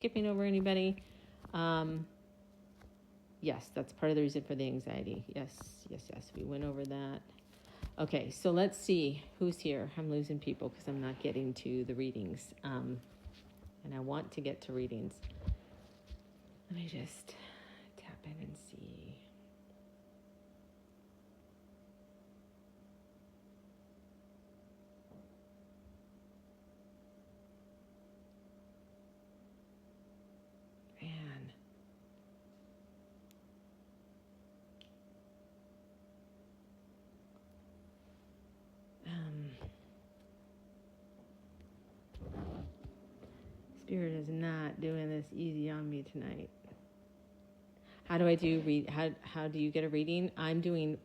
skipping over anybody. Yes, that's part of the reason for the anxiety. Yes. We went over that. Okay, so let's see who's here. I'm losing people because I'm not getting to the readings. And I want to get to readings. Let me just tap in and see. Man. Spirit is not doing this easy on me tonight. How do I do how do you get a reading? I'm doing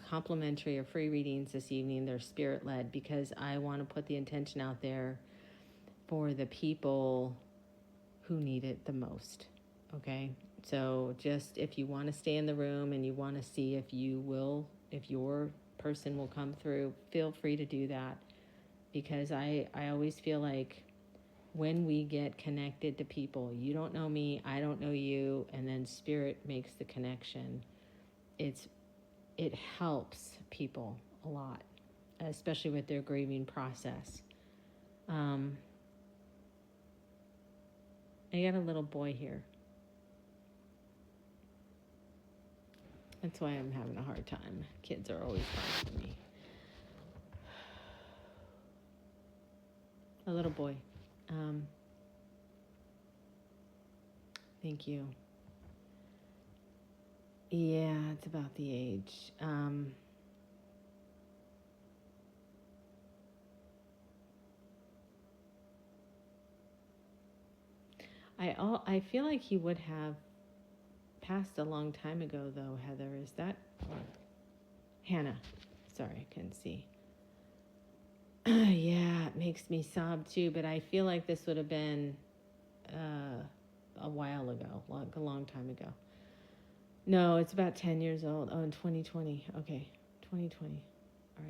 complimentary or free readings this evening. They're spirit led because I want to put the intention out there for the people who need it the most. Okay? So just if you want to stay in the room and you want to see if your person will come through, feel free to do that. Because I always feel like when we get connected to people, you don't know me, I don't know you, and then spirit makes the connection, it helps people a lot, especially with their grieving process. I got a little boy here. That's why I'm having a hard time. Kids are always hard for me. A little boy. Thank you. Yeah, it's about the age. I feel like he would have passed a long time ago, though, Heather. Is that... Hannah. Sorry, I couldn't see. Yeah, it makes me sob, too, but I feel like this would have been a while ago, a long time ago. No, it's about 10 years old. Oh, in 2020. Okay, 2020. All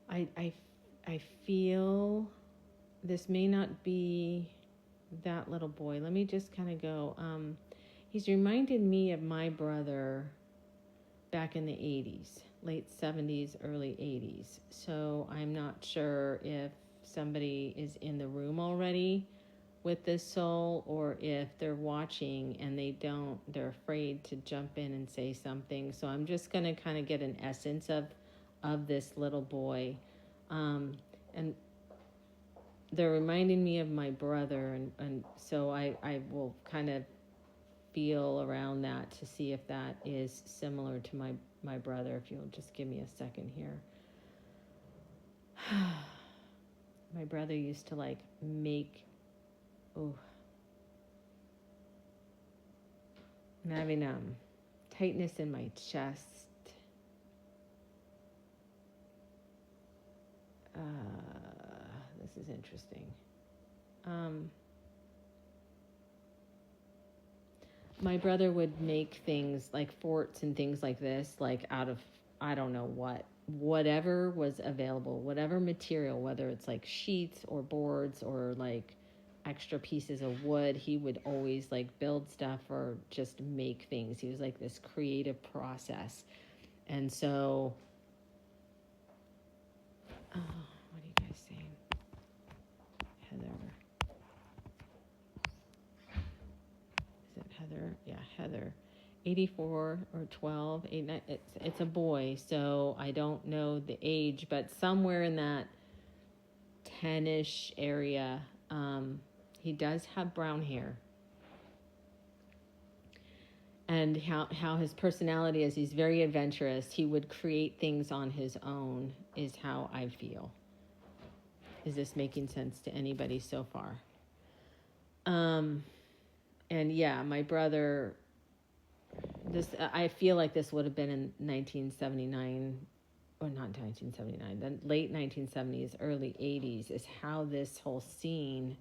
right, I feel this may not be that little boy. Let me just kind of go. He's reminded me of my brother back in the 80s, late 70s, early 80s. So I'm not sure if somebody is in the room already with this soul, or if they're watching and they're afraid to jump in and say something. So I'm just going to kind of get an essence of this little boy. And they're reminding me of my brother, and so I will kind of feel around that to see if that is similar to my brother. If you'll just give me a second here. My brother used to make... Oh, I'm having tightness in my chest. This is interesting. My brother would make things like forts and things like this, like out of, I don't know whatever was available, whatever material, whether it's like sheets or boards or like extra pieces of wood, he would always build stuff or just make things. He was like this creative process. And so, what are you guys saying? Heather. Is it Heather? Yeah, Heather. 84 or 12, 89, it's a boy, so I don't know the age, but somewhere in that 10-ish area. He does have brown hair. And how his personality is, he's very adventurous. He would create things on his own, is how I feel. Is this making sense to anybody so far? And yeah, my brother, I feel like this would have been in 1979, or not 1979, the late 1970s, early 80s, is how this whole scene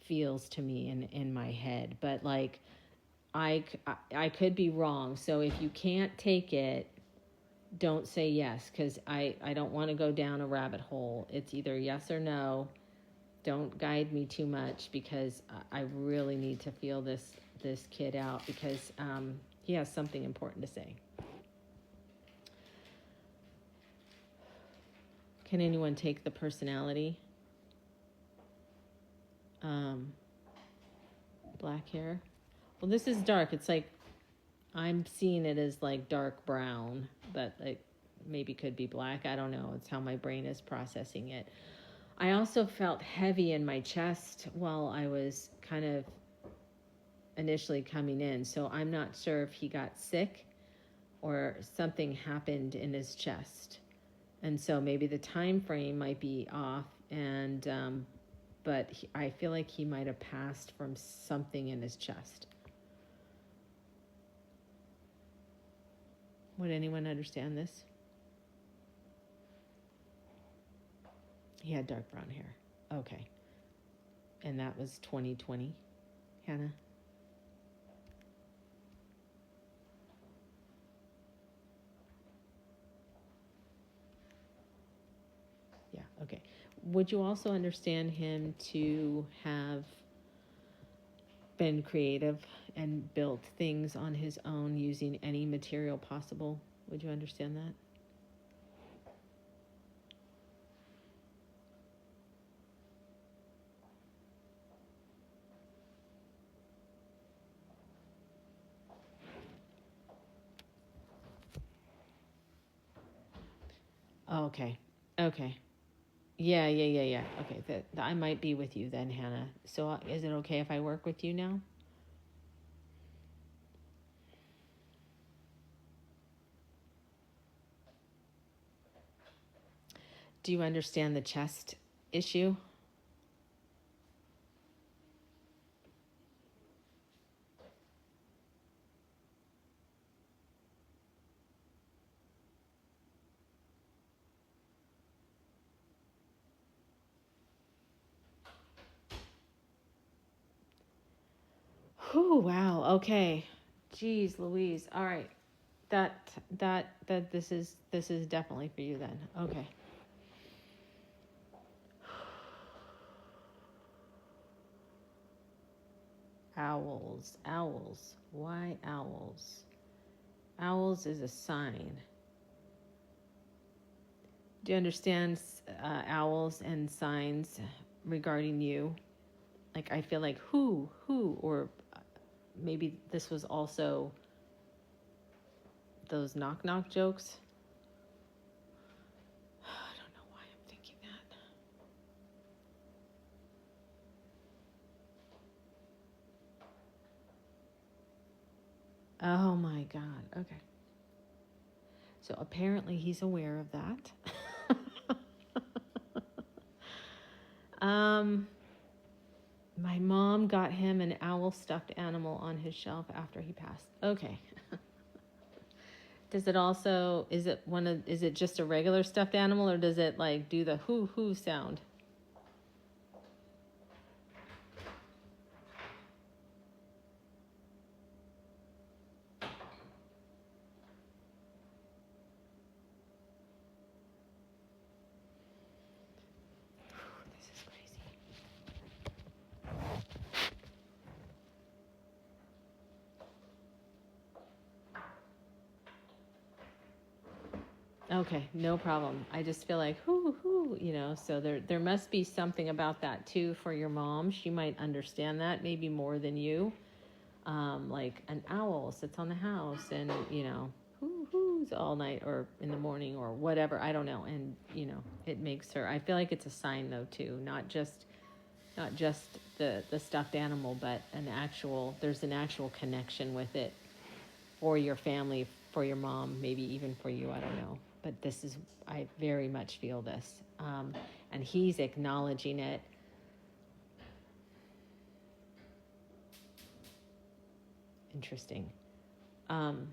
feels to me in my head. But I could be wrong. So if you can't take it, don't say yes, because I don't want to go down a rabbit hole. It's either yes or no. Don't guide me too much, because I really need to feel this kid out, because he has something important to say. Can anyone take the personality? Black hair. Well, this is dark. It's like, I'm seeing it as like dark brown, but like maybe could be black. I don't know. It's how my brain is processing it. I also felt heavy in my chest while I was kind of initially coming in. So I'm not sure if he got sick or something happened in his chest. And so maybe the time frame might be off, and but I feel like he might have passed from something in his chest. Would anyone understand this? He had dark brown hair. Okay. And that was 2020, Hannah? Yeah, okay. Would you also understand him to have been creative and built things on his own using any material possible? Would you understand that? Okay. Okay. Yeah. Okay, I might be with you then, Hannah. So is it okay if I work with you now? Do you understand the chest issue? Whew, wow. Okay. Jeez Louise. All right. That this is definitely for you then. Okay. Owls. Why owls? Owls is a sign. Do you understand owls and signs regarding you? Like, I feel like who, or maybe this was also those knock jokes. I don't know why I'm thinking that. Oh my God. Okay. So apparently he's aware of that. My mom got him an owl stuffed animal on his shelf after he passed. Okay. Does it also, is it just a regular stuffed animal, or does it like do the hoo sound? This is crazy. Okay, no problem. I just feel like so there must be something about that too for your mom. She might understand that maybe more than you. Like an owl sits on the house and, who's all night or in the morning or whatever. I don't know. And, it makes her, I feel like it's a sign though too, not just the stuffed animal, but there's an actual connection with it for your family, for your mom, maybe even for you. I don't know. But I very much feel this. And he's acknowledging it. Interesting. Hannah,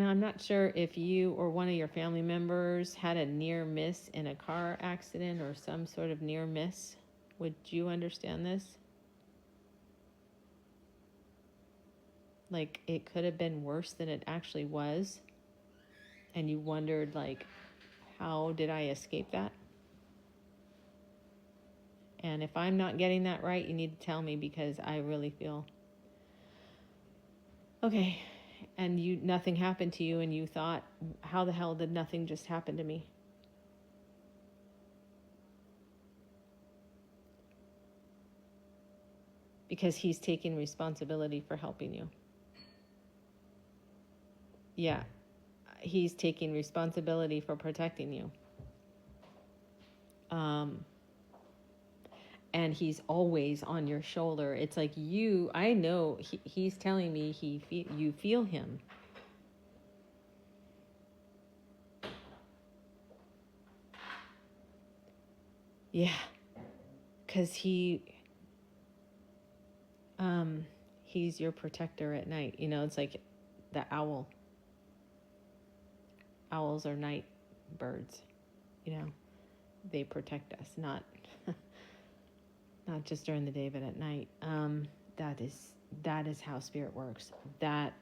I'm not sure if you or one of your family members had a near miss in a car accident or some sort of near miss. Would you understand this? Like, it could have been worse than it actually was. And you wondered, like, how did I escape that? And if I'm not getting that right, you need to tell me, because I really feel, okay, and nothing happened to you, and you thought, how the hell did nothing just happen to me? Because he's taking responsibility for helping you. Yeah, he's taking responsibility for protecting you. And he's always on your shoulder. It's like I know he's telling me you feel him. Yeah, because he's your protector at night. It's like the owl. Owls are night birds. They protect us, not just during the day, but at night. That is how spirit works. That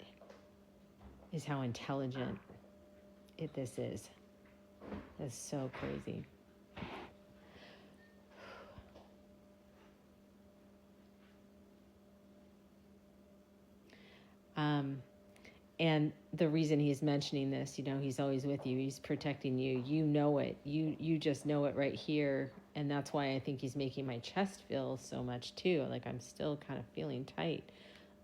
is how intelligent this is. That's so crazy. And the reason he's mentioning this, he's always with you. He's protecting you. You know it. You just know it right here. And that's why I think he's making my chest feel so much too. Like I'm still kind of feeling tight.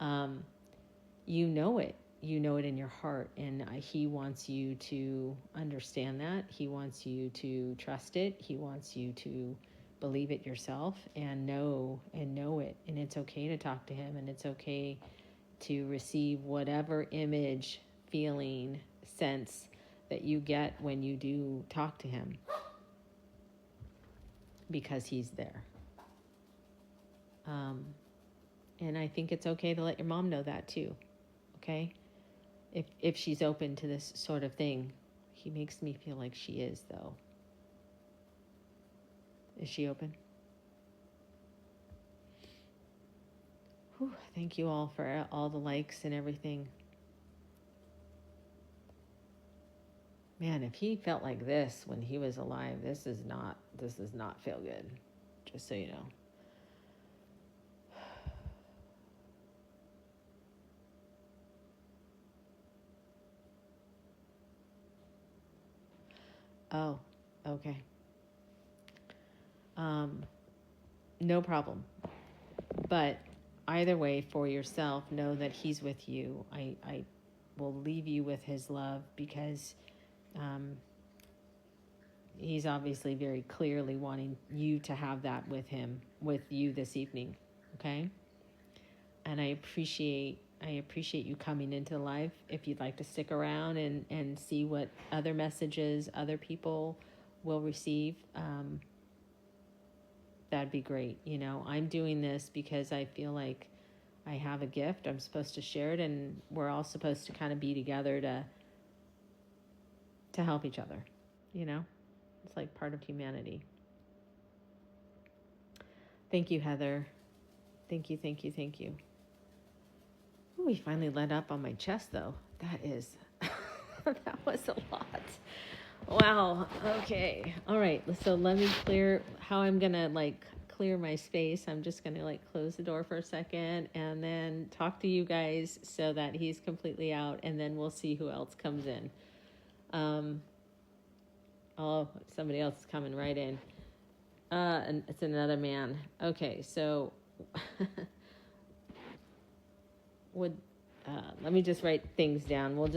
You know it. You know it in your heart. And he wants you to understand that. He wants you to trust it. He wants you to believe it yourself and know it. And it's okay to talk to him, and it's okay to receive whatever image, feeling, sense that you get when you do talk to him, because he's there. And I think it's okay to let your mom know that too, okay? If she's open to this sort of thing. He makes me feel like she is, though. Is she open? Whew, thank you all for all the likes and everything. Man, if he felt like this when he was alive, this does not feel good. Just so you know. Oh, okay. No problem. But either way, for yourself, know that he's with you. I will leave you with his love, because he's obviously very clearly wanting you to have that with you this evening. Okay? And I appreciate you coming into the live. If you'd like to stick around and see what other messages other people will receive, that'd be great. I'm doing this because I feel like I have a gift. I'm supposed to share it, and we're all supposed to kind of be together to help each other. It's like part of humanity. Thank you, Heather. Thank you. Ooh, we finally let up on my chest, though. That was a lot. Wow. Okay. All right. So let me clear how I'm going to clear my space. I'm just going to close the door for a second and then talk to you guys so that he's completely out, and then we'll see who else comes in. Oh, somebody else is coming right in. And it's another man. Okay. So let me just write things down. We'll just